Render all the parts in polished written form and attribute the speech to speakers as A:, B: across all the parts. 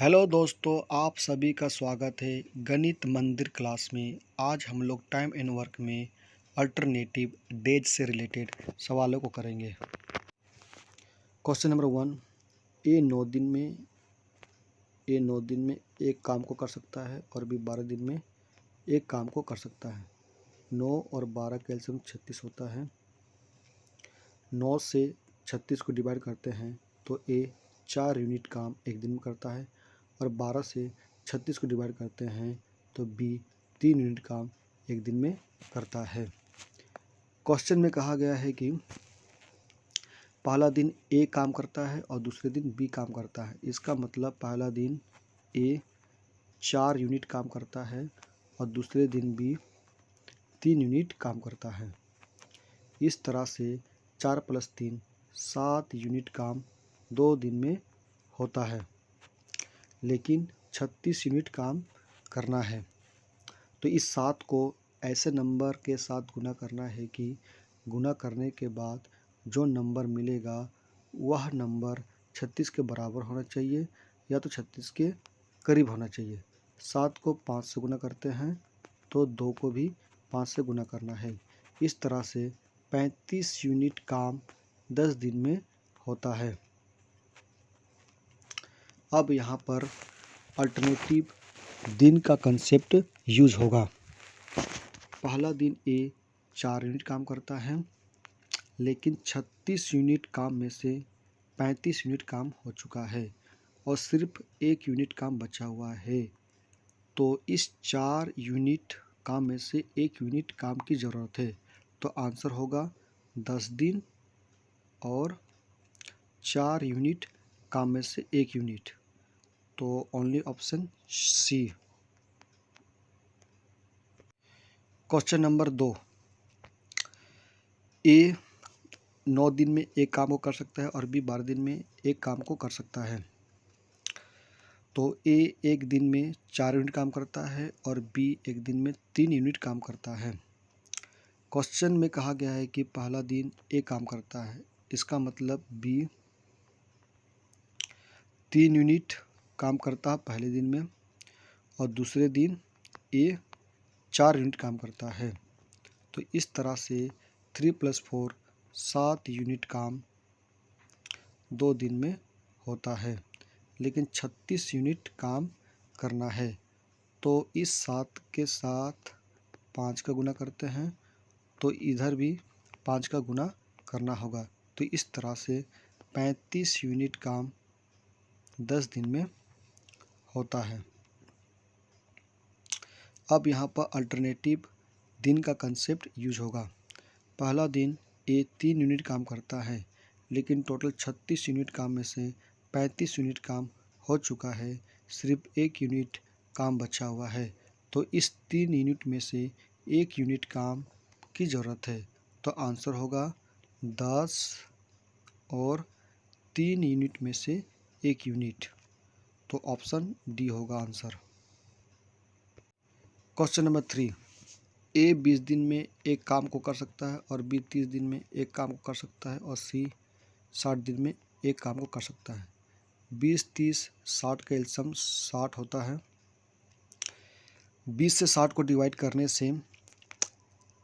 A: Hello दोस्तों, आप सभी का स्वागत है गणित मंदिर क्लास में। आज हम लोग टाइम एंड वर्क में अल्टरनेटिव डेज से रिलेटेड सवालों को करेंगे। क्वेश्चन नंबर 1, ए 9 दिन में एक काम को कर सकता है और बी 12 दिन में एक काम को कर सकता है। 9 और 12 का एलसीएम 36 होता है। 9 से 36 को डिवाइड करते हैं तो ए 4 यूनिट काम एक दिन में करता है और 12 से 36 को डिवाइड करते हैं तो बी 3 यूनिट काम एक दिन में करता है। क्वेश्चन में कहा गया है कि पहला दिन ए काम करता है और दूसरे दिन बी काम करता है। इसका मतलब पहला दिन ए 4 यूनिट काम करता है और दूसरे दिन बी 3 यूनिट काम करता है। इस तरह से 4 + 3 7 यूनिट काम 2 दिन में होता है, लेकिन 36 यूनिट काम करना है। तो इस 7 को ऐसे नंबर के साथ गुना करना है कि गुना करने के बाद जो नंबर मिलेगा वह नंबर 36 के बराबर होना चाहिए या तो 36 के करीब होना चाहिए। 7 को 5 से गुना करते हैं तो 2 को भी 5 से गुना करना है। इस तरह से 35 यूनिट काम 10 दिन में होता है। अब यहाँ पर अल्टरनेटिव दिन का कंसेप्ट यूज होगा। पहला दिन ए 4 यूनिट काम करता है, लेकिन 36 यूनिट काम में से 35 यूनिट काम हो चुका है और सिर्फ 1 यूनिट काम बचा हुआ है। तो इस 4 यूनिट काम में से 1 यूनिट काम की ज़रूरत है। तो आंसर होगा 10 दिन और 4 यूनिट काम में से 1 यूनिट। तो only option C. Question number 2, ए 9 दिन में एक काम को कर सकता है और बी 12 दिन में एक काम को कर सकता है। तो ए एक दिन में 4 यूनिट काम करता है और बी एक दिन में 3 यूनिट काम करता है। क्वेश्चन में कहा गया है कि पहला दिन ए काम करता है, इसका मतलब बी 3 यूनिट काम करता है पहले दिन में और दूसरे दिन ए 4 यूनिट काम करता है। तो इस तरह से 3 + 4 7 यूनिट काम 2 दिन में होता है, लेकिन 36 यूनिट काम करना है। तो इस 7 के साथ 5 का गुना करते हैं तो इधर भी 5 का गुना करना होगा। तो इस तरह से 35 यूनिट काम 10 दिन में होता है। अब यहाँ पर अल्टरनेटिव दिन का कंसेप्ट यूज होगा। पहला दिन ए 3 यूनिट काम करता है, लेकिन टोटल 36 यूनिट काम में से 35 यूनिट काम हो चुका है, सिर्फ 1 यूनिट काम बचा हुआ है। तो इस 3 यूनिट में से 1 यूनिट काम की ज़रूरत है। तो आंसर होगा 10 और 3 यूनिट में से 1 यूनिट। तो ऑप्शन डी होगा आंसर। क्वेश्चन नंबर 3, ए 20 दिन में एक काम को कर सकता है और बी 30 दिन में एक काम को कर सकता है और सी 60 दिन में एक काम को कर सकता है। 20, 30, 60 का एलसीएम 60 होता है। 20 से 60 को डिवाइड करने से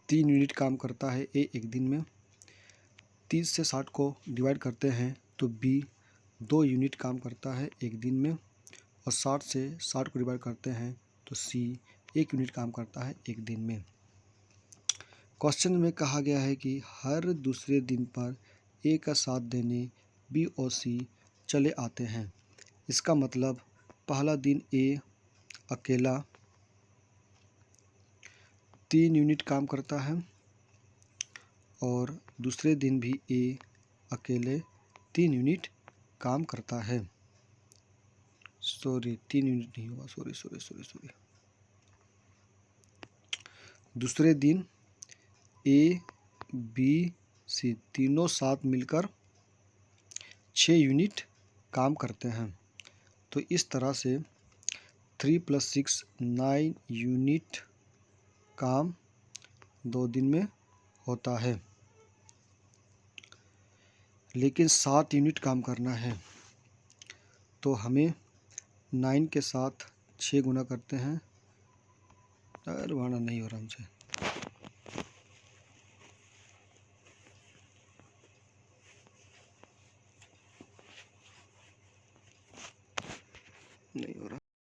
A: 3 यूनिट काम करता है ए एक दिन में। 30 से 60 को डिवाइड करते हैं तो बी 2 यूनिट काम करता है एक दिन में और 60 से 60 को डिवाइड करते हैं तो सी 1 यूनिट काम करता है एक दिन में। क्वेश्चन में कहा गया है कि हर दूसरे दिन पर ए का साथ देने बी और सी चले आते हैं। इसका मतलब पहला दिन ए अकेला 3 यूनिट काम करता है और दूसरे दिन भी ए अकेले 3 यूनिट काम करता है। 3 यूनिट नहीं हुआ, सॉरी। दूसरे दिन ए बी सी तीनों साथ मिलकर 6 यूनिट काम करते हैं। तो इस तरह से 3 + 6 9 यूनिट काम 2 दिन में होता है, लेकिन 7 यूनिट काम करना है। तो हमें 9 के साथ 6 गुना करते हैं। यार भाना नहीं हो रहा हमसे। नहीं हो रहा।